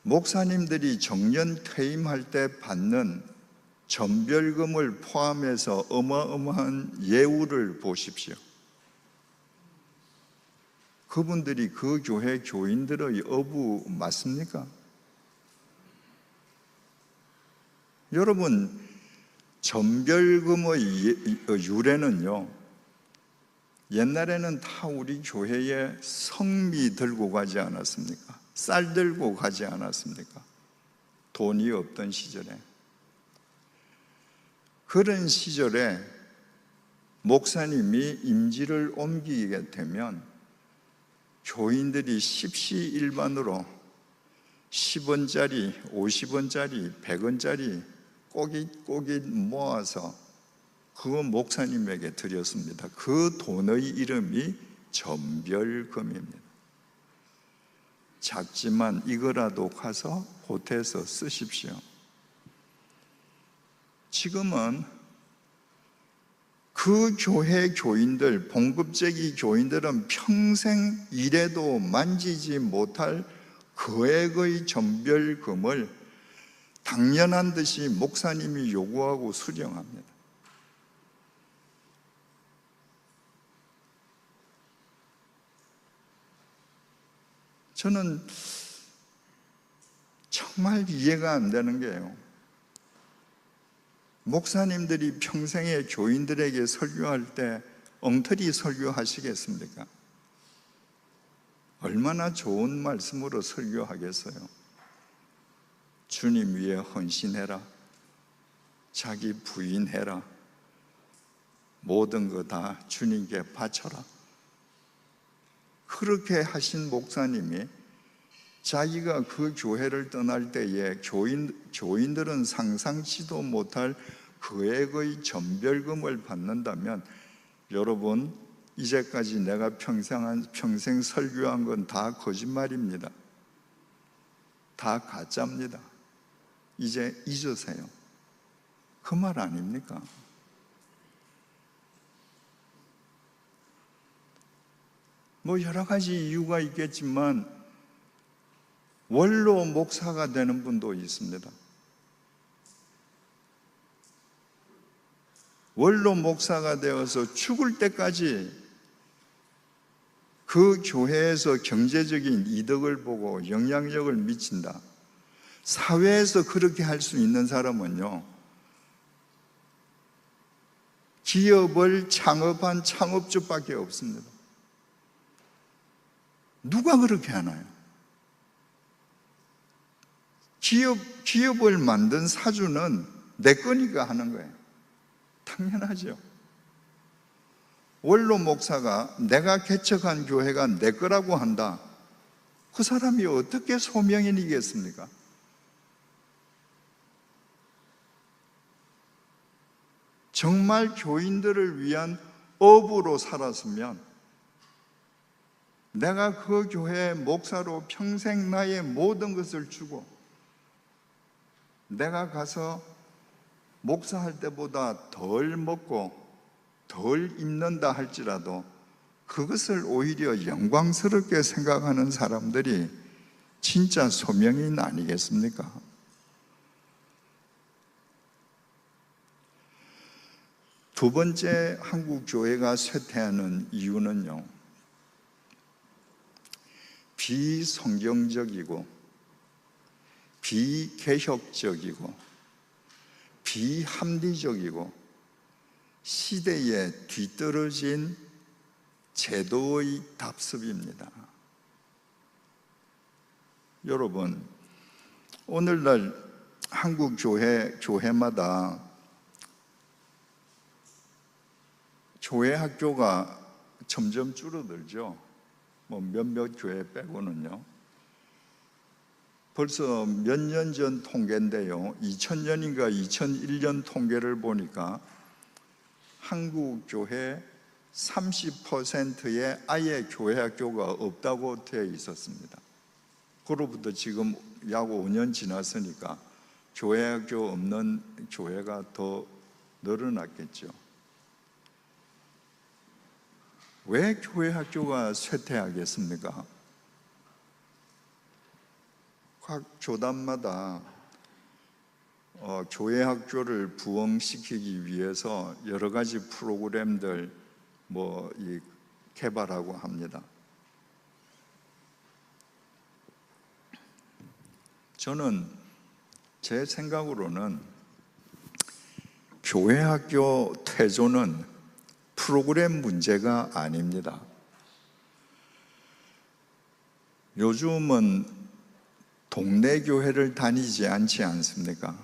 목사님들이 정년 퇴임할 때 받는 전별금을 포함해서 어마어마한 예우를 보십시오. 그분들이 그 교회 교인들의 어부 맞습니까? 여러분, 전별금의 유래는요, 옛날에는 다 우리 교회에 성미 들고 가지 않았습니까? 쌀 들고 가지 않았습니까? 돈이 없던 시절에. 그런 시절에 목사님이 임지를 옮기게 되면 교인들이 십시일반으로 10원짜리, 50원짜리, 100원짜리 꼬깃꼬깃 모아서 그거 목사님에게 드렸습니다. 그 돈의 이름이 전별금입니다. 작지만 이거라도 가서 보태서 쓰십시오. 지금은 그 교회 교인들, 봉급제기 교인들은 평생 일해도 만지지 못할 거액의 전별금을 당연한 듯이 목사님이 요구하고 수령합니다. 저는 정말 이해가 안 되는 게요, 목사님들이 평생에 교인들에게 설교할 때 엉터리 설교하시겠습니까? 얼마나 좋은 말씀으로 설교하겠어요? 주님 위해 헌신해라, 자기 부인해라, 모든 거 다 주님께 바쳐라. 그렇게 하신 목사님이 자기가 그 교회를 떠날 때에 교인들은 상상치도 못할 거액의 전별금을 받는다면, 여러분, 이제까지 내가 평생 설교한 건 다 거짓말입니다. 다 가짜입니다. 이제 잊으세요. 그 말 아닙니까? 뭐 여러 가지 이유가 있겠지만 원로 목사가 되는 분도 있습니다. 원로 목사가 되어서 죽을 때까지 그 교회에서 경제적인 이득을 보고 영향력을 미친다. 사회에서 그렇게 할 수 있는 사람은요, 기업을 창업한 창업주밖에 없습니다. 누가 그렇게 하나요? 기업을 만든 사주는 내 거니까 하는 거예요. 당연하죠. 원로 목사가 내가 개척한 교회가 내 거라고 한다. 그 사람이 어떻게 소명인이겠습니까? 정말 교인들을 위한 어부로 살았으면 내가 그 교회의 목사로 평생 나의 모든 것을 주고 내가 가서 목사할 때보다 덜 먹고 덜 입는다 할지라도 그것을 오히려 영광스럽게 생각하는 사람들이 진짜 소명인 아니겠습니까? 두 번째 한국 교회가 쇠퇴하는 이유는요, 비성경적이고 비개혁적이고 비합리적이고 시대에 뒤떨어진 제도의 답습입니다. 여러분, 오늘날 한국 교회마다 교회 학교가 점점 줄어들죠. 뭐 몇몇 교회 빼고는요. 벌써 몇 년 전 통계인데요, 2000년인가 2001년 통계를 보니까 한국 교회 30%에 아예 교회 학교가 없다고 되어 있었습니다. 그로부터 지금 약 5년 지났으니까 교회 학교 없는 교회가 더 늘어났겠죠. 왜 교회 학교가 쇠퇴하겠습니까? 각 교단마다 교회 학교를 부흥시키기 위해서 여러 가지 프로그램들 개발하고 합니다. 저는 제 생각으로는 교회 학교 퇴조는 프로그램 문제가 아닙니다. 요즘은 동네 교회를 다니지 않지 않습니까?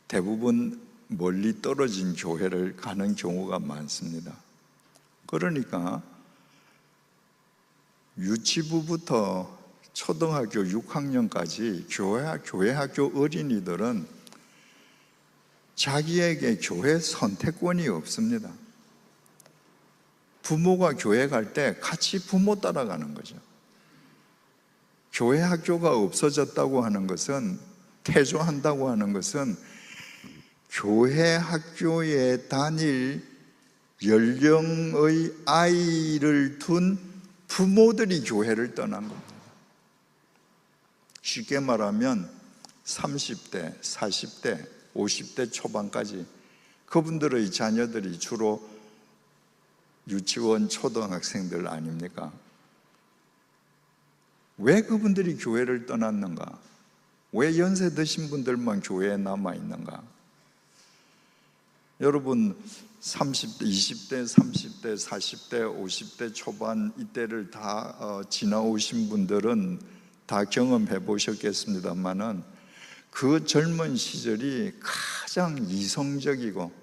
대부분 멀리 떨어진 교회를 가는 경우가 많습니다. 그러니까 유치부부터 초등학교 6학년까지 교회 학교 어린이들은 자기에게 교회 선택권이 없습니다. 부모가 교회 갈 때 같이 부모 따라가는 거죠. 교회 학교가 없어졌다고 하는 것은, 퇴조한다고 하는 것은 교회 학교에 다닐 연령의 아이를 둔 부모들이 교회를 떠난 겁니다. 쉽게 말하면 30대, 40대, 50대 초반까지 그분들의 자녀들이 주로 유치원, 초등학생들 아닙니까? 왜 그분들이 교회를 떠났는가? 왜 연세 드신 분들만 교회에 남아있는가? 여러분 30대, 20대, 30대, 40대, 50대 초반 이때를 다 지나오신 분들은 다 경험해 보셨겠습니다만은 그 젊은 시절이 가장 이성적이고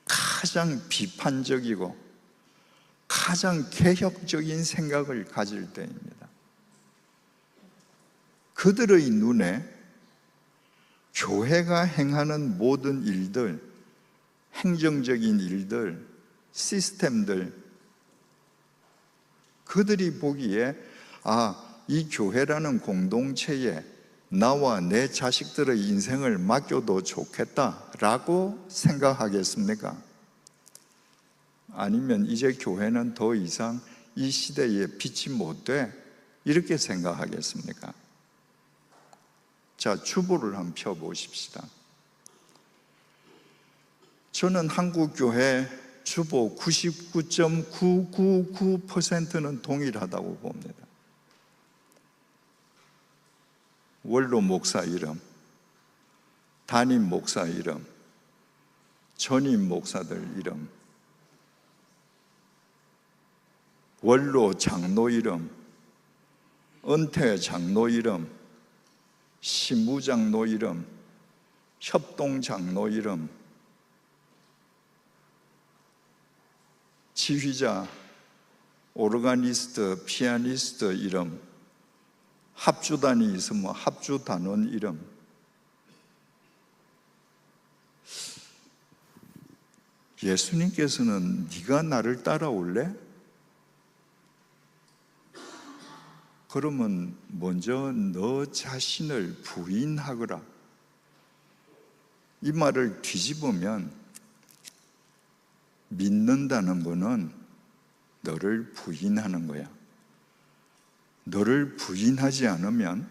가장 비판적이고 가장 개혁적인 생각을 가질 때입니다. 그들의 눈에 교회가 행하는 모든 일들, 행정적인 일들, 시스템들, 그들이 보기에 이 교회라는 공동체에 나와 내 자식들의 인생을 맡겨도 좋겠다라고 생각하겠습니까? 아니면 이제 교회는 더 이상 이 시대에 빛이 못 돼? 이렇게 생각하겠습니까? 자, 주보를 한번 펴보십시다. 저는 한국교회 주보 99.999%는 동일하다고 봅니다. 원로 목사 이름, 담임 목사 이름, 전임 목사들 이름, 원로 장로 이름, 은퇴 장로 이름, 신부장로 이름, 협동장로 이름, 지휘자, 오르가니스트, 피아니스트 이름, 합주단이 있으면 합주단원 이름. 예수님께서는 네가 나를 따라올래? 그러면 먼저 너 자신을 부인하거라. 이 말을 뒤집으면 믿는다는 것은 너를 부인하는 거야. 너를 부인하지 않으면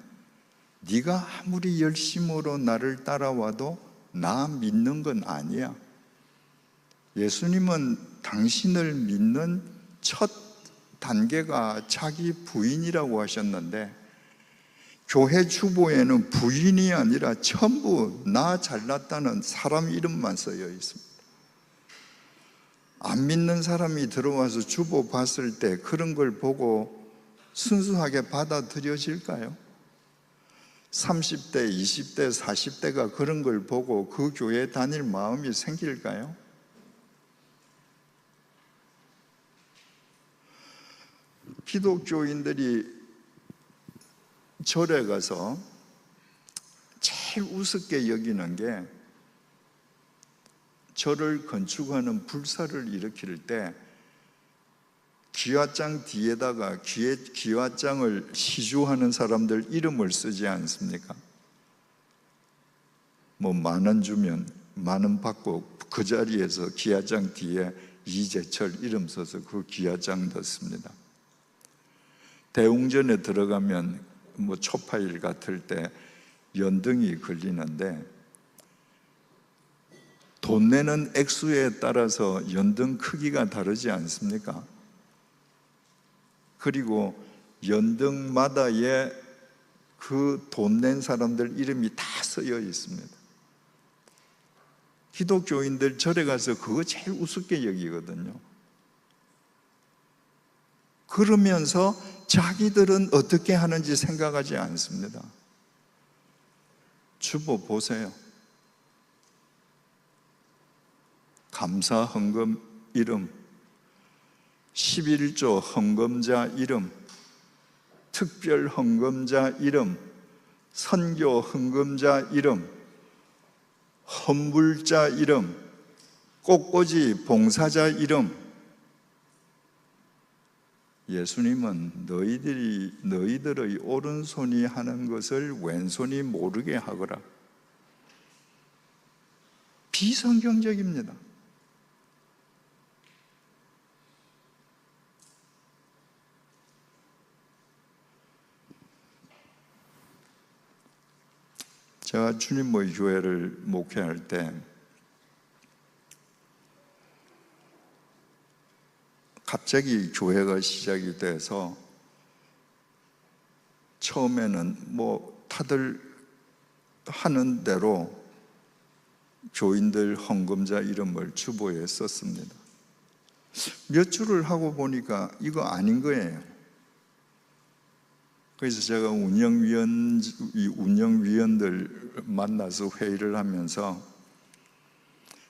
네가 아무리 열심으로 나를 따라와도 나 믿는 건 아니야. 예수님은 당신을 믿는 첫 단계가 자기 부인이라고 하셨는데, 교회 주보에는 부인이 아니라 전부 나 잘났다는 사람 이름만 쓰여 있습니다. 안 믿는 사람이 들어와서 주보 봤을 때 그런 걸 보고 순수하게 받아들여질까요? 30대, 20대, 40대가 그런 걸 보고 그 교회에 다닐 마음이 생길까요? 기독교인들이 절에 가서 제일 우습게 여기는 게, 절을 건축하는 불사를 일으킬 때 기와장 뒤에다가 기와장을 시주하는 사람들 이름을 쓰지 않습니까? 뭐 10,000원 주면 10,000원 받고 그 자리에서 기와장 뒤에 이재철 이름 써서 그 기와장 넣습니다. 대웅전에 들어가면 뭐 초파일 같을 때 연등이 걸리는데 돈 내는 액수에 따라서 연등 크기가 다르지 않습니까? 그리고 연등마다의 그 돈 낸 사람들 이름이 다 쓰여 있습니다. 기독교인들 절에 가서 그거 제일 우습게 여기거든요. 그러면서 자기들은 어떻게 하는지 생각하지 않습니다. 주보 보세요. 감사 헌금 이름, 11조 헌금자 이름, 특별 헌금자 이름, 선교 헌금자 이름, 헌불자 이름, 꽃꽂이 봉사자 이름. 예수님은 너희들의 오른손이 하는 것을 왼손이 모르게 하거라. 비성경적입니다. 제가 주님의 교회를 목회할 때 갑자기 교회가 시작이 돼서 처음에는 뭐 다들 하는 대로 교인들 헌금자 이름을 주보에 썼습니다. 몇 주를 하고 보니까 이거 아닌 거예요. 그래서 제가 운영위원들 만나서 회의를 하면서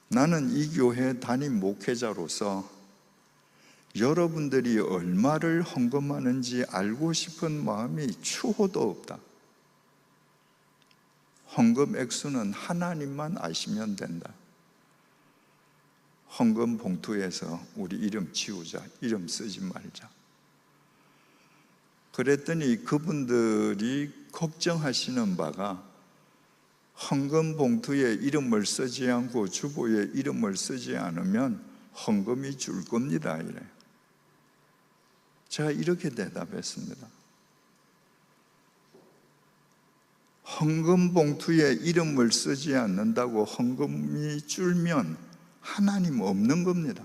나는 이 교회 담임 목회자로서 여러분들이 얼마를 헌금하는지 알고 싶은 마음이 추호도 없다. 헌금 액수는 하나님만 아시면 된다. 헌금 봉투에서 우리 이름 지우자, 이름 쓰지 말자. 그랬더니 그분들이 걱정하시는 바가 헌금 봉투에 이름을 쓰지 않고 주보에 이름을 쓰지 않으면 헌금이 줄 겁니다. 이래. 제가 이렇게 대답했습니다. 헌금 봉투에 이름을 쓰지 않는다고 헌금이 줄면 하나님 없는 겁니다.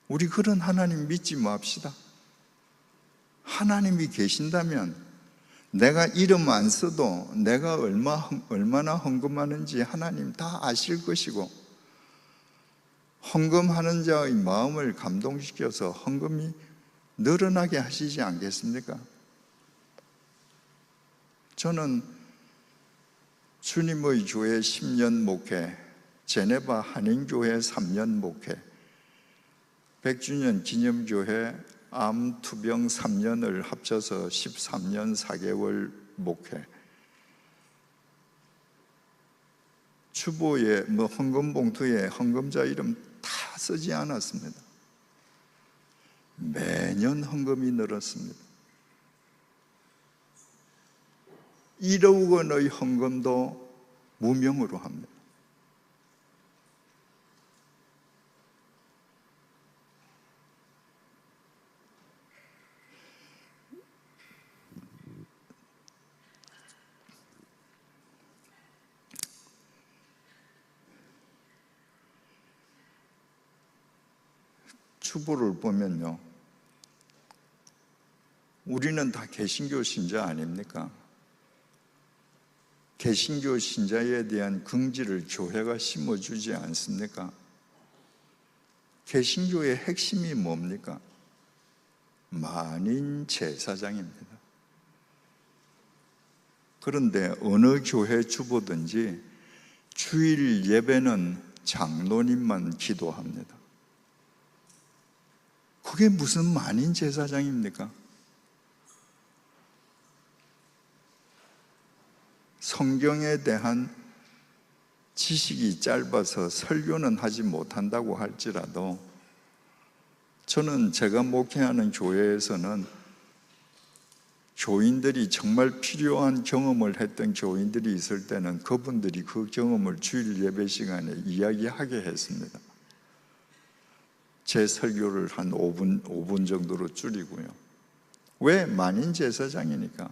우리 그런 하나님 믿지 맙시다. 하나님이 계신다면 내가 이름 안 써도 내가 얼마나 헌금하는지 하나님 다 아실 것이고, 헌금하는 자의 마음을 감동시켜서 헌금이 늘어나게 하시지 않겠습니까? 저는 주님의 교회 10년 목회, 제네바 한인교회 3년 목회, 100주년 기념교회 암투병 3년을 합쳐서 13년 4개월 목회, 주보에 헌금 봉투에 헌금자 이름 다 쓰지 않았습니다. 매년 헌금이 늘었습니다. 1억 원의 헌금도 무명으로 합니다. 주보를 보면요, 우리는 다 개신교 신자 아닙니까? 개신교 신자에 대한 긍지를 교회가 심어주지 않습니까? 개신교의 핵심이 뭡니까? 만인 제사장입니다. 그런데 어느 교회 주보든지 주일 예배는 장로님만 기도합니다. 그게 무슨 만인 제사장입니까? 성경에 대한 지식이 짧아서 설교는 하지 못한다고 할지라도 저는 제가 목회하는 교회에서는 교인들이 정말 필요한 경험을 했던 교인들이 있을 때는 그분들이 그 경험을 주일 예배 시간에 이야기하게 했습니다. 제 설교를 한 5분 정도로 줄이고요. 왜? 만인 제사장이니까.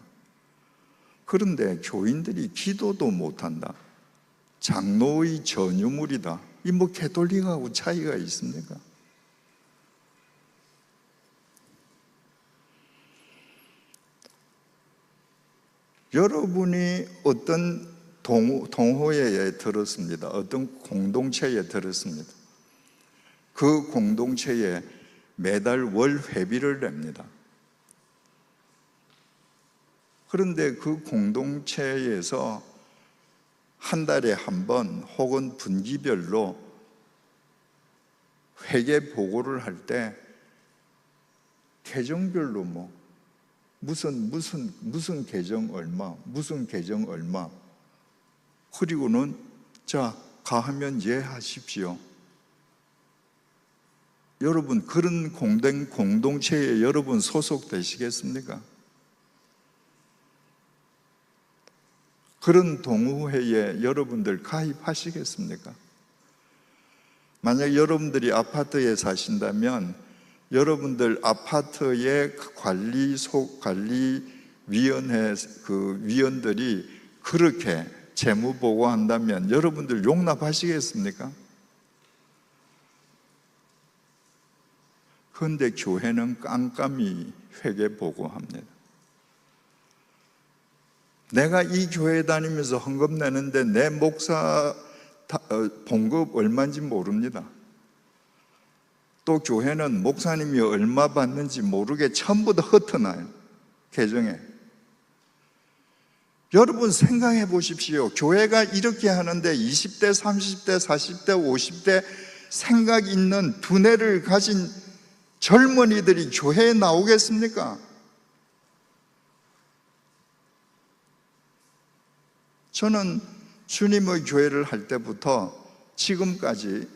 그런데 교인들이 기도도 못한다, 장로의 전유물이다, 이 뭐 캐톨릭하고 차이가 있습니까? 여러분이 어떤 동호회에 들었습니다. 어떤 공동체에 들었습니다. 그 공동체에 매달 월 회비를 냅니다. 그런데 그 공동체에서 한 달에 한 번 혹은 분기별로 회계 보고를 할 때 계정별로 무슨 계정 얼마, 무슨 계정 얼마, 그리고는 자, 가하면 예 하십시오. 여러분, 그런 공동체에 여러분 소속되시겠습니까? 그런 동호회에 여러분들 가입하시겠습니까? 만약 여러분들이 아파트에 사신다면 여러분들 아파트의 관리위원회 그 위원들이 그렇게 재무 보고한다면 여러분들 용납하시겠습니까? 그런데 교회는 깜깜이 회계 보고합니다. 내가 이 교회 다니면서 헌금 내는데 내 목사 봉급 얼마인지 모릅니다. 또 교회는 목사님이 얼마 받는지 모르게 전부 다 흩어놔요, 계정에. 여러분 생각해 보십시오. 교회가 이렇게 하는데 20대, 30대, 40대, 50대 생각 있는 두뇌를 가진 젊은이들이 교회에 나오겠습니까? 저는 주님의 교회를 할 때부터 지금까지,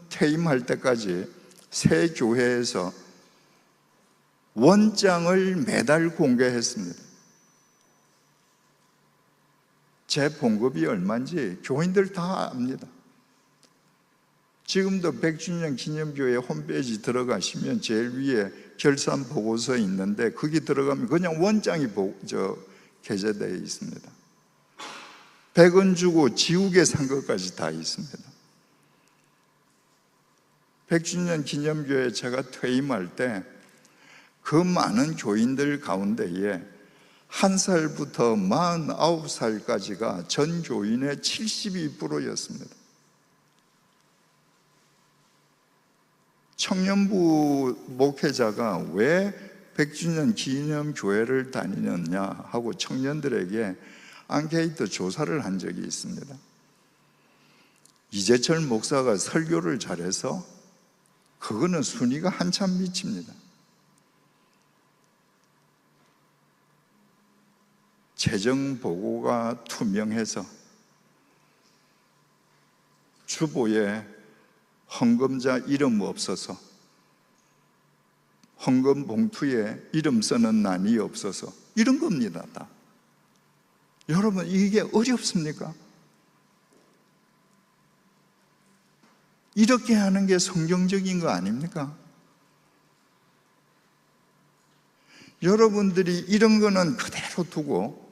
퇴임할 때까지 새 교회에서 원장을 매달 공개했습니다. 제 봉급이 얼마인지 교인들 다 압니다. 지금도 100주년 기념교회 홈페이지 들어가시면 제일 위에 결산 보고서 있는데 거기 들어가면 그냥 원장이 게재되어 있습니다. 100원 주고 지우개 산 것까지 다 있습니다. 100주년 기념교회 제가 퇴임할 때 그 많은 교인들 가운데에 1살부터 49살까지가 전 교인의 72%였습니다. 청년부 목회자가 왜 100주년 기념교회를 다니느냐 하고 청년들에게 앙케이트 조사를 한 적이 있습니다. 이재철 목사가 설교를 잘해서 그거는 순위가 한참 미칩니다. 재정 보고가 투명해서 주보에 헌금자 이름 없어서, 헌금 봉투에 이름 쓰는 난이 없어서, 이런 겁니다. 다. 여러분, 이게 어렵습니까? 이렇게 하는 게 성경적인 거 아닙니까? 여러분들이 이런 거는 그대로 두고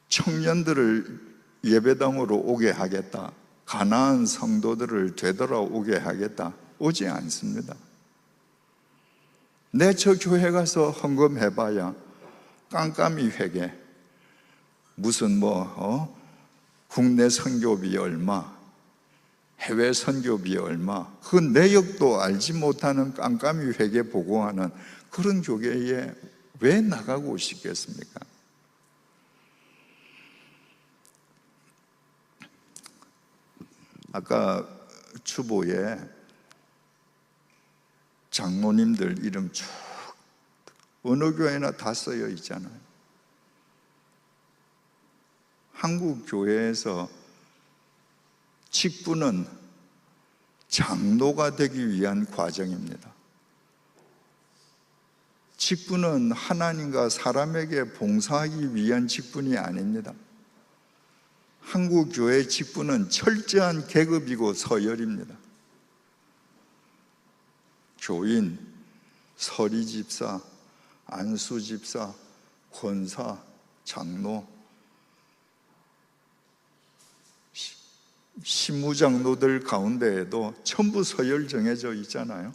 청년들을 예배당으로 오게 하겠다, 가난한 성도들을 되돌아오게 하겠다, 오지 않습니다. 내 저 교회 가서 헌금해봐야 깜깜이 회계, 무슨 국내 선교비 얼마, 해외 선교비 얼마, 그 내역도 알지 못하는 깜깜이 회계 보고하는 그런 교회에 왜 나가고 싶겠습니까? 아까 주보에 장로님들 이름 쭉 어느 교회나 다 쓰여 있잖아요. 한국 교회에서 직분은 장로가 되기 위한 과정입니다. 직분은 하나님과 사람에게 봉사하기 위한 직분이 아닙니다. 한국 교회의 직분은 철저한 계급이고 서열입니다. 교인, 서리집사, 안수집사, 권사, 장로, 신무장로들 가운데에도 전부 서열 정해져 있잖아요.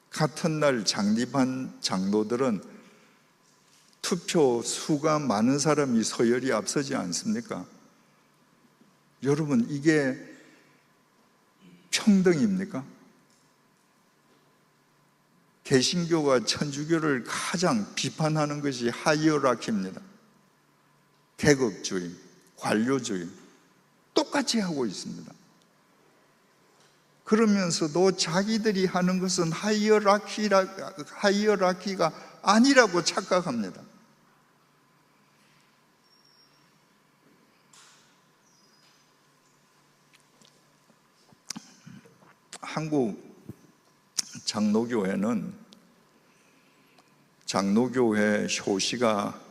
같은 날 창립한 장로들은 투표 수가 많은 사람이 서열이 앞서지 않습니까? 여러분, 이게 평등입니까? 개신교와 천주교를 가장 비판하는 것이 하이어라키입니다. 계급주의, 관료주의 똑같이 하고 있습니다. 그러면서도 자기들이 하는 것은 하이어라키가 아니라고 착각합니다. 한국 장로교회는 장로교회 효시가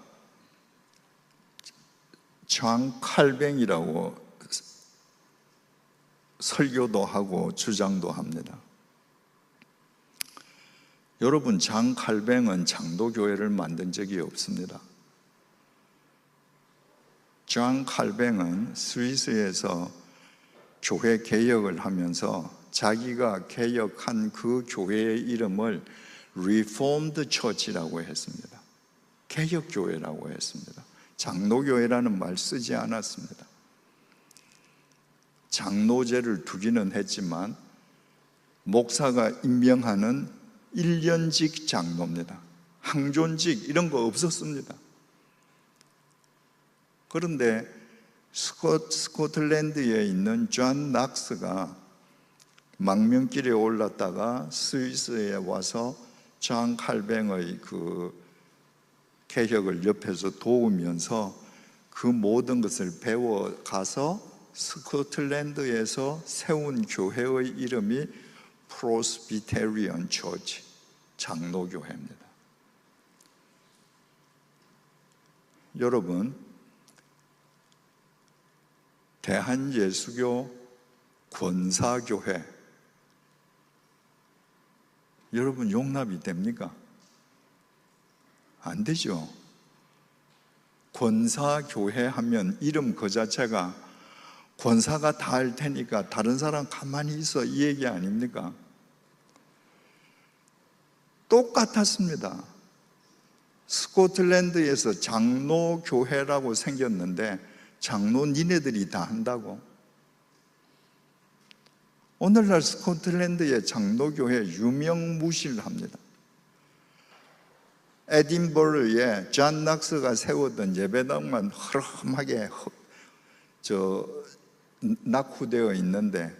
존 칼뱅이라고 설교도 하고 주장도 합니다. 여러분, 존 칼뱅은 장로교회를 만든 적이 없습니다. 존 칼뱅은 스위스에서 교회 개혁을 하면서 자기가 개혁한 그 교회의 이름을 Reformed Church라고 했습니다. 개혁교회라고 했습니다. 장로교회라는 말 쓰지 않았습니다. 장로제를 두기는 했지만 목사가 임명하는 1년직 장로입니다. 항존직 이런 거 없었습니다. 그런데 스코틀랜드에 있는 존 낙스가 망명길에 올랐다가 스위스에 와서 존 칼뱅의 그 개혁을 옆에서 도우면서 그 모든 것을 배워가서 스코틀랜드에서 세운 교회의 이름이 프로스비테리언 처치, 장로교회입니다. 여러분, 대한예수교 권사교회, 여러분 용납이 됩니까? 안 되죠. 권사교회 하면 이름 그 자체가 권사가 다 할 테니까 다른 사람 가만히 있어 이 얘기 아닙니까? 똑같았습니다. 스코틀랜드에서 장로교회라고 생겼는데 장로 니네들이 다 한다고? 오늘날 스코틀랜드의 장로교회 유명무실합니다. 에딘버러에 존 낙스가 세웠던 예배당만 허름하게 낙후되어 있는데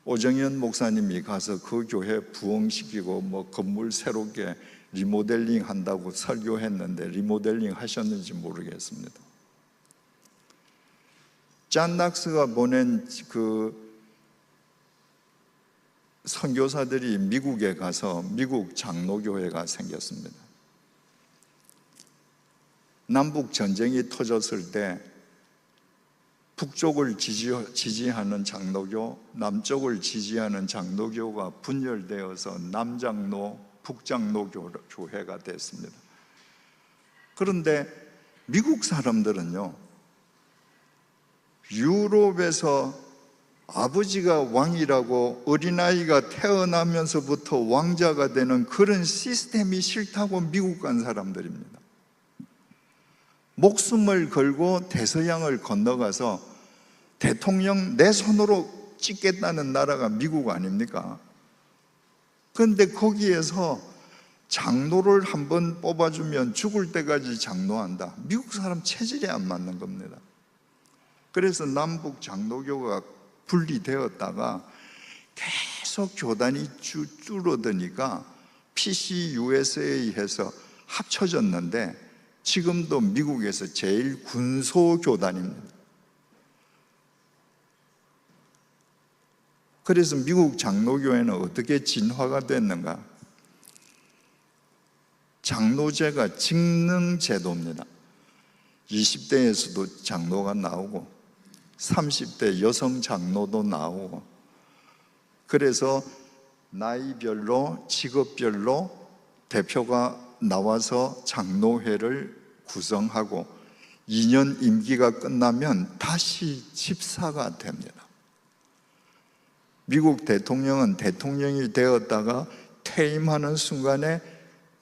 오정현 목사님이 가서 그 교회 부흥시키고 뭐 건물 새롭게 리모델링 한다고 설교했는데 리모델링 하셨는지 모르겠습니다. 존 낙스가 보낸 그 선교사들이 미국에 가서 미국 장로교회가 생겼습니다. 남북 전쟁이 터졌을 때 북쪽을 지지하는 장로교, 남쪽을 지지하는 장로교가 분열되어서 남장로, 북장로 교회가 됐습니다. 그런데 미국 사람들은요, 유럽에서 아버지가 왕이라고 어린아이가 태어나면서부터 왕자가 되는 그런 시스템이 싫다고 미국 간 사람들입니다. 목숨을 걸고 대서양을 건너가서 대통령 내 손으로 찍겠다는 나라가 미국 아닙니까? 그런데 거기에서 장로를 한번 뽑아주면 죽을 때까지 장로한다. 미국 사람 체질에 안 맞는 겁니다. 그래서 남북 장로교가 분리되었다가 계속 교단이 줄어드니까 PCUSA에 해서 합쳐졌는데 지금도 미국에서 제일 군소교단입니다. 그래서 미국 장로교회는 어떻게 진화가 됐는가? 장로제가 직능제도입니다. 20대에서도 장로가 나오고 30대 여성 장로도 나오고 그래서 나이별로 직업별로 대표가 나와서 장로회를 구성하고 2년 임기가 끝나면 다시 집사가 됩니다. 미국 대통령은 대통령이 되었다가 퇴임하는 순간에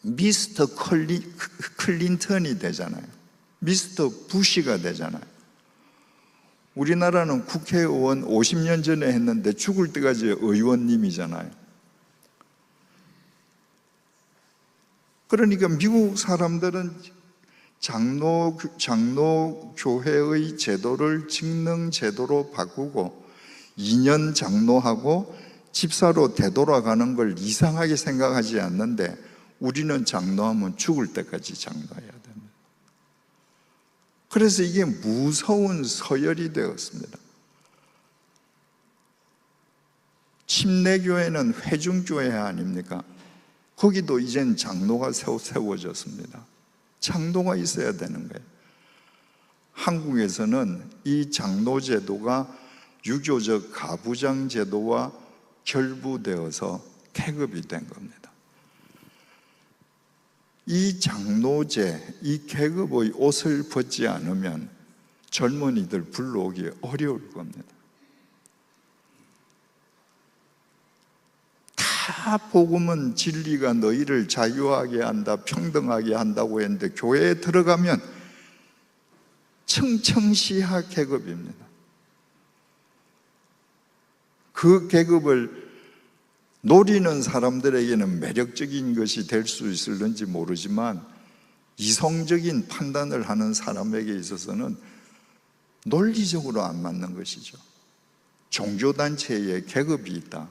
미스터 클린턴이 되잖아요. 미스터 부시가 되잖아요. 우리나라는 국회의원 50년 전에 했는데 죽을 때까지 의원님이잖아요. 그러니까 미국 사람들은 장로교회의 제도를 직능 제도로 바꾸고 2년 장로하고 집사로 되돌아가는 걸 이상하게 생각하지 않는데, 우리는 장로하면 죽을 때까지 장로해야 됩니다. 그래서 이게 무서운 서열이 되었습니다. 침례교회는 회중교회 아닙니까? 거기도 이젠 장로가 세워졌습니다. 장로가 있어야 되는 거예요. 한국에서는 이 장로 제도가 유교적 가부장 제도와 결부되어서 계급이 된 겁니다. 이 장로제, 이 계급의 옷을 벗지 않으면 젊은이들 불러오기 어려울 겁니다. 다 복음은 진리가 너희를 자유하게 한다, 평등하게 한다고 했는데 교회에 들어가면 청청시하 계급입니다. 그 계급을 노리는 사람들에게는 매력적인 것이 될 수 있을는지 모르지만 이성적인 판단을 하는 사람에게 있어서는 논리적으로 안 맞는 것이죠. 종교단체에 계급이 있다.